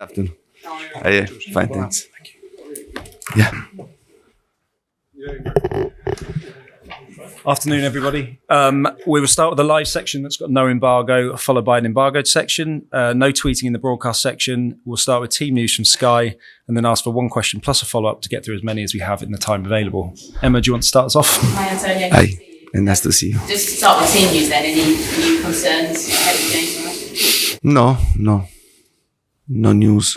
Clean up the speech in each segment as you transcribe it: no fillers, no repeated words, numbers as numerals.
Afternoon. Yeah, fine, thanks. Thank you. Yeah. Afternoon, everybody. We will start with the live section that's got no embargo, followed by an embargoed section. No tweeting in the broadcast section. We'll start with team news from Sky and then ask for one question plus a follow-up to get through as many as we have in the time available. Emma, do you want to start us off? Hi, Antonio. Hi, and nice to see you. Just to start with team news then, any new concerns ahead of the game tomorrow? No news.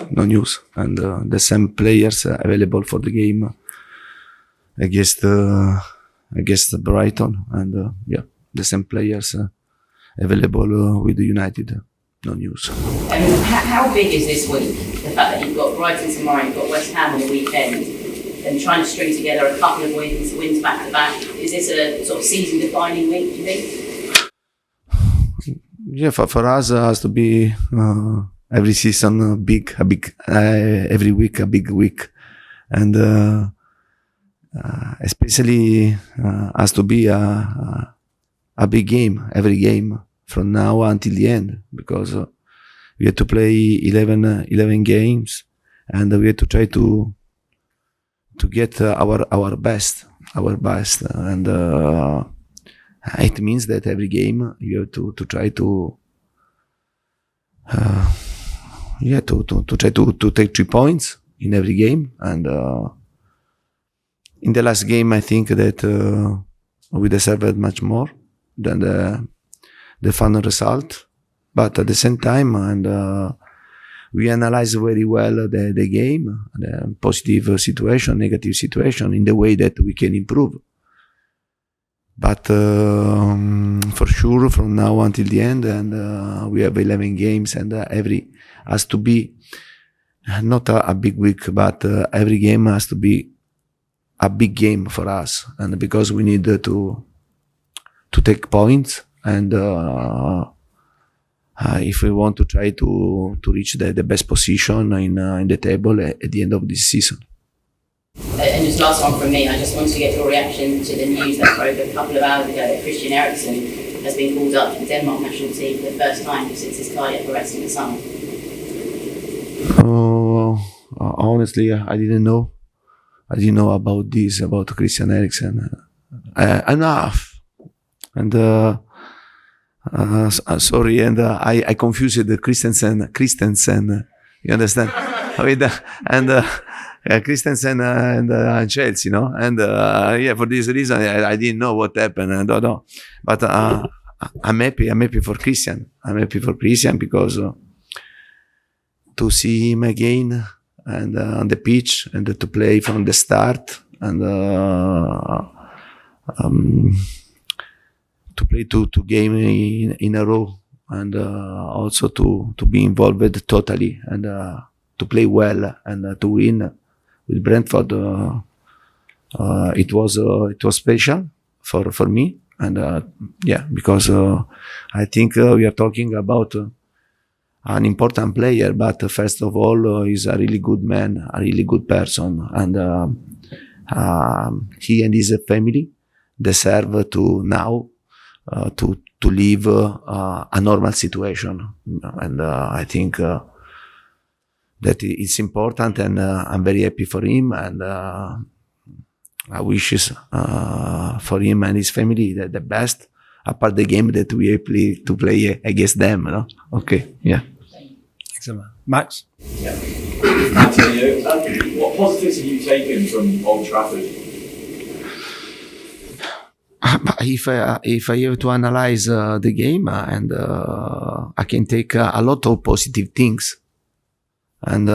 And the same players available for the game against Brighton, and the same players available with the United. No news. How big is this week? The fact that you've got Brighton tomorrow, you've got West Ham on the weekend, and trying to string together a couple of wins back to back. Is this a sort of season-defining week, do you think? Yeah, for us, it has to be every season every week a big week, and especially has to be a big game every game from now until the end, because we have to play 11 games, and we have to try to get our best, and it means that every game you have to try to try to take 3 points in every game. And in the last game, I think that we deserved much more than the final result. But at the same time, and we analyze very well the game, the positive situation, negative situation, in the way that we can improve. But for sure, from now until the end, and we have 11 games, and every has to be not a big week, but every game has to be a big game for us, and because we need to take points, and if we want to try to reach the best position in the table at the end of this season. And just last one from me, I just wanted to get your reaction to the news that broke a couple of hours ago that Christian Eriksen has been called up to the Denmark national team for the first time since his cardiac arrest in the summer. Honestly, I didn't know about this, about Christian Eriksen enough, and sorry, and I confused the Christensen, you understand, with Christensen and Chelsea, and for this reason I didn't know what happened, and I don't know, but I'm happy for Christian. I'm happy for Christian because to see him again and on the pitch, and to play from the start, and to play two games in a row, and also to be involved totally, and to play well, and to win with Brentford. It was special for me, and because I think we are talking about an important player, but first of all, he's a really good man, a really good person, and he and his family deserve to now to live a normal situation, and I think that it's important, and I'm very happy for him, and I wish for him and his family the best, apart the game that we play against them. Okay, yeah. Thanks, Emma. Max? Yeah. Antonio, what positives have you taken from Old Trafford? If I have to analyze the game, and I can take a lot of positive things, and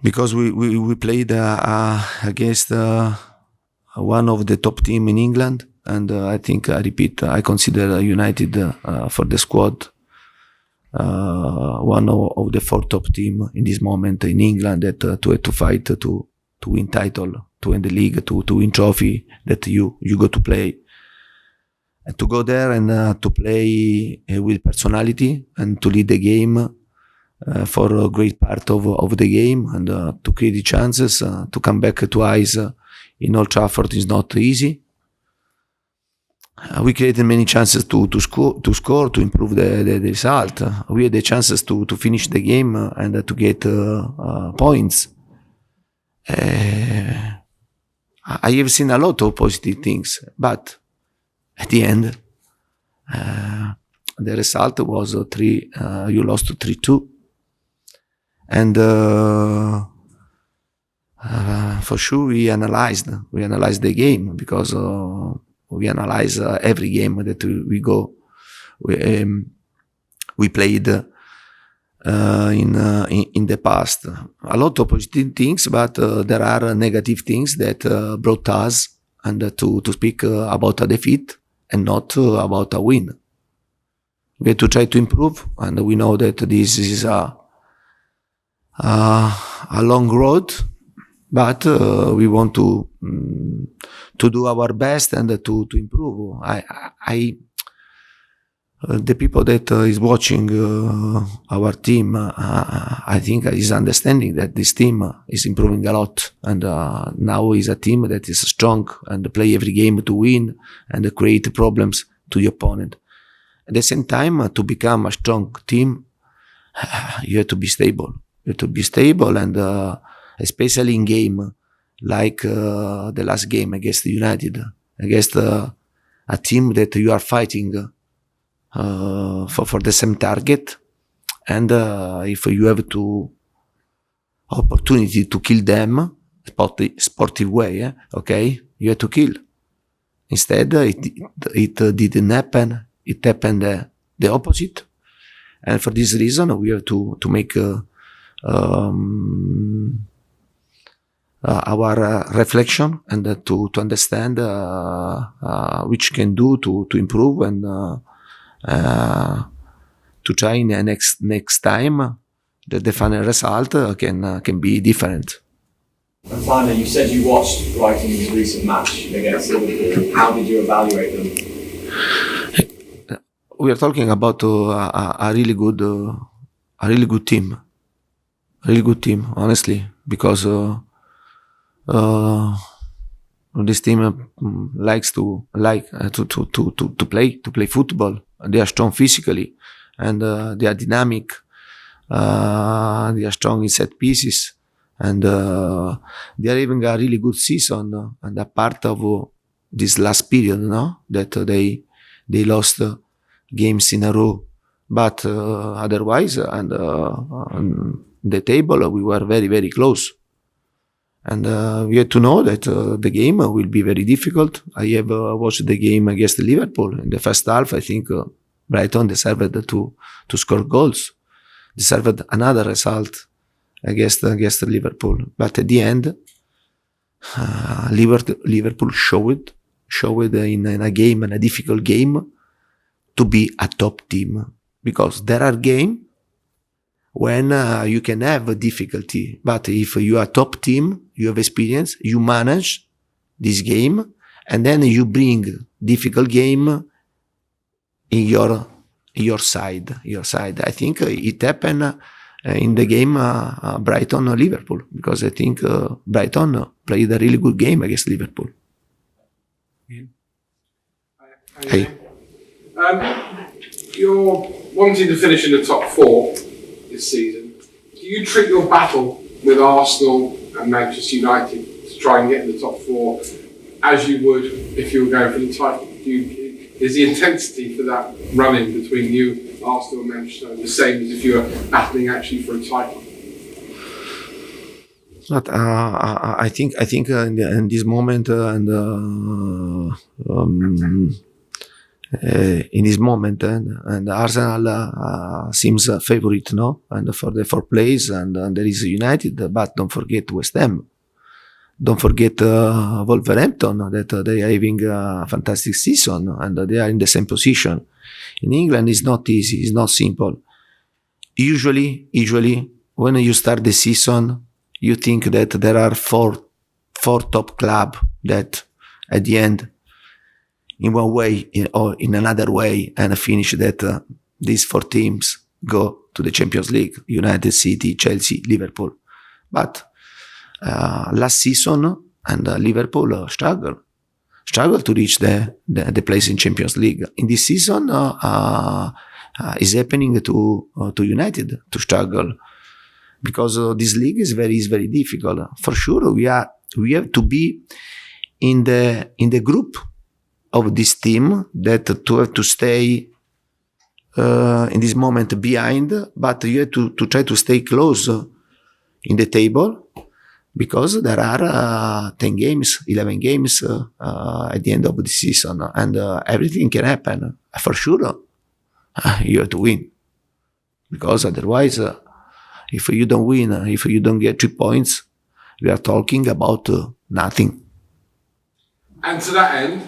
because we played against one of the top team in England, and I think I consider United for the squad one of the 4 top team in this moment in England, that to fight to win title, to win the league, to win trophy, that you go to play, and to go there, and to play with personality, and to lead the game for a great part of the game, and to create the chances, to come back twice in Old Trafford is not easy. we created many chances to score, to improve the result. We had the chances to finish the game and to get points. I have seen a lot of positive things, but at the end, the result was you lost 3-2. And for sure we analyzed the game, because we analyze every game that we go. We played in the past. A lot of positive things, but there are negative things that brought us and to speak about a defeat and not about a win. We have to try to improve, and we know that this is a long road, but we want to do our best and to improve. The people that is watching our team, I think is understanding that this team is improving a lot, and now is a team that is strong and play every game to win and create problems to the opponent. At the same time, to become a strong team, you have to be stable. You have to be stable, and especially in game like the last game against United, against a team that you are fighting for the same target, and if you have to opportunity to kill them sportive way, okay, you have to kill. Instead, it didn't happen. It happened the opposite, and for this reason we have to make our reflection and to understand which can do to improve, and to try in the next time the final result can be different. And finally, you said you watched Brighton's recent match against Liverpool. How did you evaluate them? We are talking about a really good team, honestly, because this team likes to play football. They are strong physically, and they are dynamic. They are strong in set pieces, and they are having a really good season. And a part of this last period, that they lost games in a row, but otherwise, and on the table we were very, very close. And we had to know that the game will be very difficult. I have watched the game against Liverpool. In the first half, I think Brighton deserved to score goals, deserved another result against Liverpool. But at the end, Liverpool showed in a game, in a difficult game, to be a top team. Because there are games when you can have a difficulty, but if you are top team, you have experience, you manage this game, and then you bring difficult game in your side. I think it happened in the game Brighton-Liverpool, because I think Brighton played a really good game against Liverpool. Hey. You're wanting to finish in the top 4 this season. Do you treat your battle with Arsenal and Manchester United to try and get in the top 4 as you would if you were going for the title? Is the intensity for that run-in between you, Arsenal and Manchester the same as if you were battling actually for a title? But I think in this moment in this moment, and Arsenal seems a favorite, and for the 4 place, and there is United, but don't forget West Ham. Don't forget Wolverhampton, that they are having a fantastic season, and they are in the same position. In England, it's not easy, it's not simple. Usually, when you start the season, you think that there are four top clubs that at the end, in one way or in another way, and finish that these 4 teams go to the Champions League: United, City, Chelsea, Liverpool. But last season, and Liverpool struggled struggle to reach the place in Champions League. In this season, is happening to United to struggle because this league is very difficult. For sure, we have to be in the group of this team that to have to stay in this moment behind, but you have to try to stay close in the table because there are 10 games, 11 games at the end of the season, and everything can happen. For sure, you have to win because otherwise, if you don't win, if you don't get 3 points, we are talking about nothing. And to that end,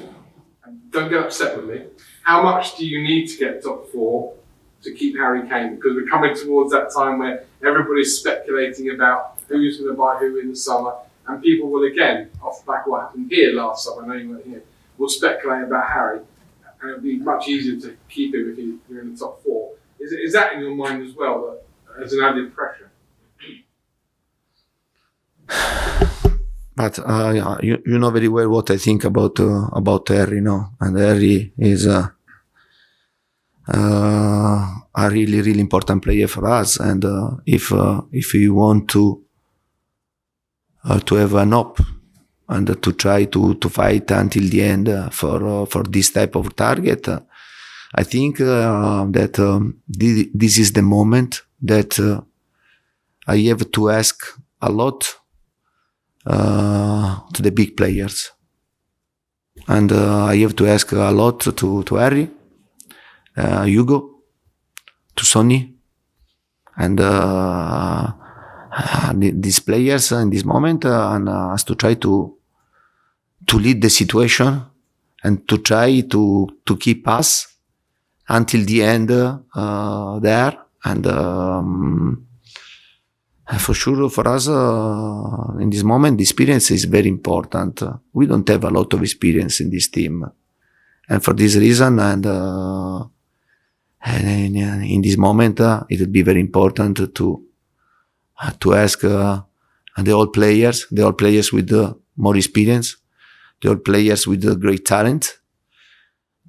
don't get upset with me, how much do you need to get top 4 to keep Harry Kane? Because we're coming towards that time where everybody's speculating about who's going to buy who in the summer, and people will again, off the back of what happened here last summer, I know you weren't here, will speculate about Harry, and it'll be much easier to keep him if you're in the top 4. Is that in your mind as well, that, as an added pressure? But you know very well what I think about Harry, no? And Harry is a really important player for us. And if you want to have an hope and to try to fight until the end for this type of target, I think that this is the moment that I have to ask a lot to the big players, and I have to ask a lot to Harry, Hugo, to Sonny, and these players in this moment, and has to try to lead the situation and to try to keep us until the end there, and for sure, for us, in this moment, the experience is very important. We don't have a lot of experience in this team. And for this reason, and in this moment, it would be very important to ask the old players with more experience, the old players with great talent,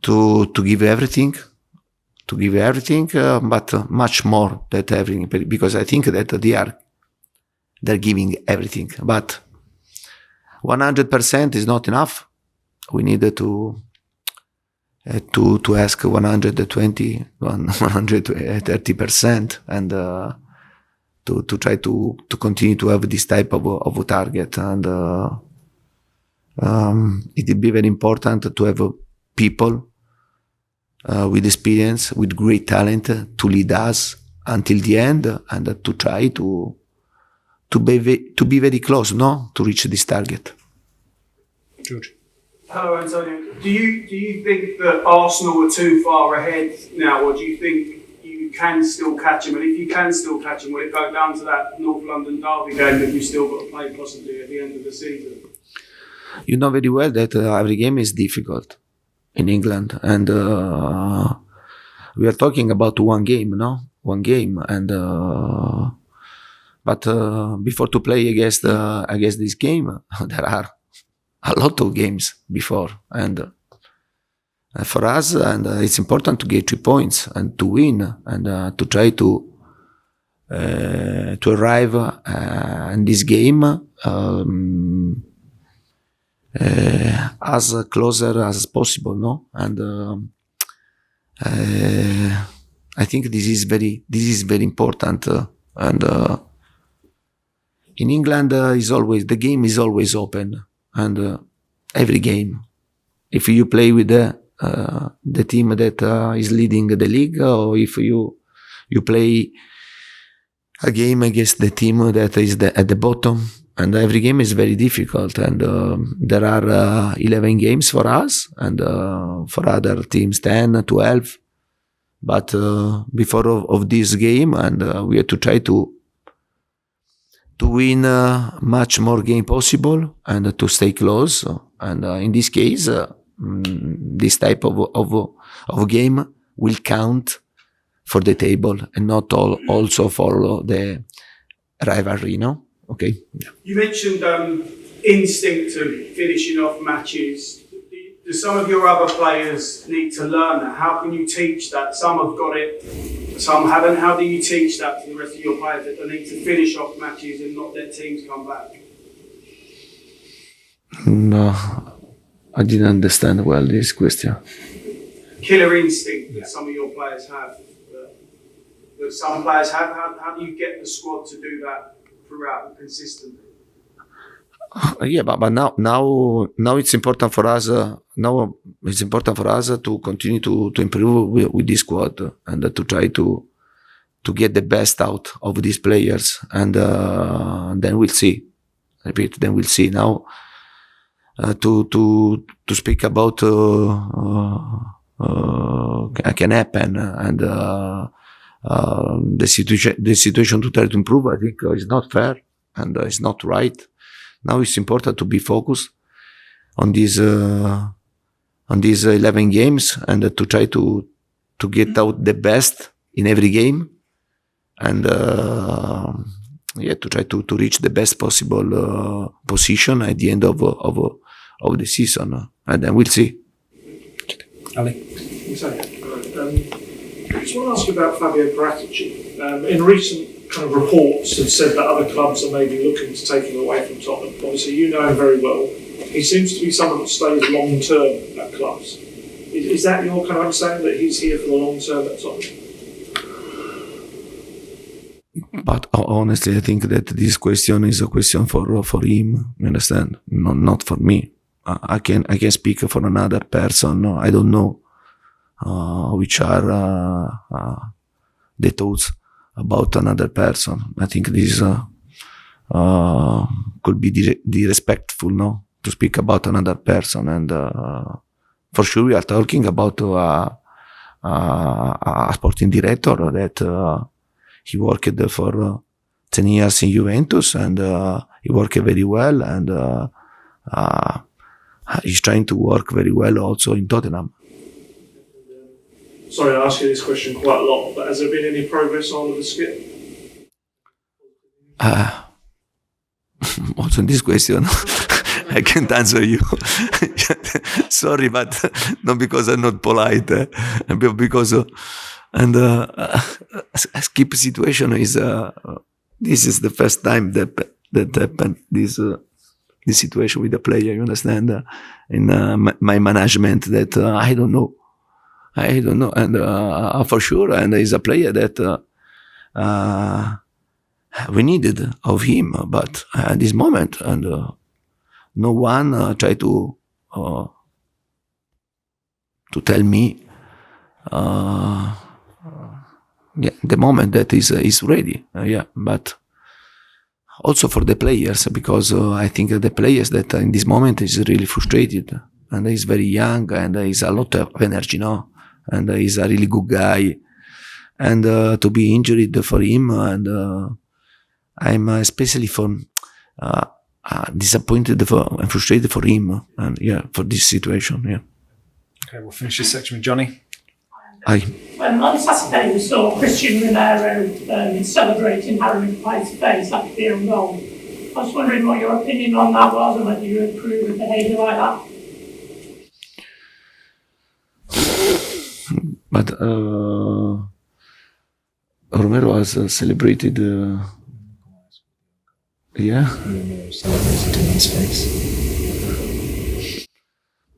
to give everything, but much more than everything, because I think that they're giving everything, but 100% is not enough. We need to ask 120, 130%, and to try to continue to have this type of target. And it will be very important to have people with experience, with great talent, to lead us until the end, and to try to be very close, no, to reach this target. George. Hello, Antonio. Do you think that Arsenal are too far ahead now, or do you think you can still catch them? And if you can still catch them, will it go down to that North London derby game that you've still got to play possibly at the end of the season? You know very well that every game is difficult in England, and we are talking about one game, no? One game, and but before to play against this game, there are a lot of games before, and for us, and it's important to get 3 points and to win, and to try to arrive in this game as closer as possible, no? And I think this is very important, and in England the game is always open, and every game, if you play with the team that is leading the league, or if you play a game against the team that is at the bottom, and every game is very difficult, and there are 11 games for us, and for other teams 10, 12, but before of this game, and we have to try to win much more game possible, and to stay close, and in this case, this type of game will count for the table, and not also for the rivalry, no? Okay. You mentioned instinct of finishing off matches. do some of your other players need to learn that? How can you teach that? Some have got it, some haven't. How do you teach that to the rest of your players that they need to finish off matches and not let teams come back? No, I didn't understand well this question. Killer instinct that some of your players have, that some players have. How do you get the squad to do that throughout and consistently? Yeah, but now it's important for us. Now it's important for us to continue to improve with this squad and to try to get the best out of these players, and then we'll see. Repeat, then we'll see. Now to speak about can happen, and the situation to try to improve, I think is not fair and it's not right. Now it's important to be focused on these 11 games and to try to get out the best in every game, and to try to reach the best possible position at the end of the season, and then we'll see. Ali? I just want to ask you about Fabio Paratici. In recent kind of reports have said that other clubs are maybe looking to take him away from Tottenham. Obviously, you know him very well. He seems to be someone that stays long term at clubs. Is that your kind of understanding, that he's here for the long term at Tottenham? But honestly, I think that this question is a question for him. You understand? Not for me. I can speak for another person. No, I don't know which are the thoughts about another person. I think this could be disrespectful, no, to speak about another person. And for sure, we are talking about a sporting director that he worked for 10 years in Juventus, and he worked very well, and he's trying to work very well also in Tottenham. Sorry, I ask you this question quite a lot, but has there been any progress on Oliver Skipp? Also in this question, I can't answer you. Sorry, but not because I'm not polite, but because Skipp situation is this is the first time that happened this situation with the player. You understand? In my management, that I don't know, and for sure, and he's a player that we needed of him, but at this moment, and no one tried to tell me the moment that is ready. But also for the players, because I think the players that in this moment is really frustrated, and he's very young, and he's a lot of energy, no, and he's a really good guy, and to be injured for him, and I'm especially disappointed and frustrated for him, and for this situation. Okay, we'll finish this section with Johnny. Hi. On Saturday, we saw Cristian Romero celebrating Harry Maguire's face after being goal. I was wondering what your opinion on that was, and whether you approve of behaviour like that. But Romero has celebrated.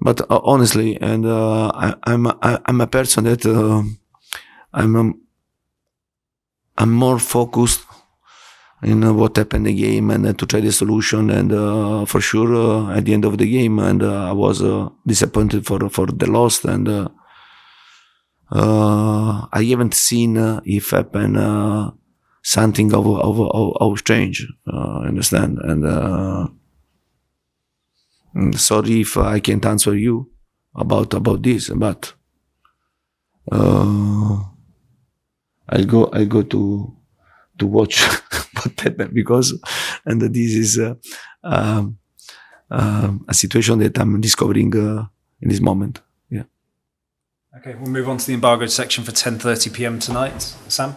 But honestly, and I'm a person that I'm more focused in what happened in the game, and to try the solution. And for sure, at the end of the game, and I was disappointed for the loss. And I haven't seen if happen something of strange. Understand? And sorry if I can't answer you about this, but I'll go to watch what happened, because this is a situation that I'm discovering in this moment. Okay, we'll move on to the embargoed section for 10:30 p.m. tonight. Sam?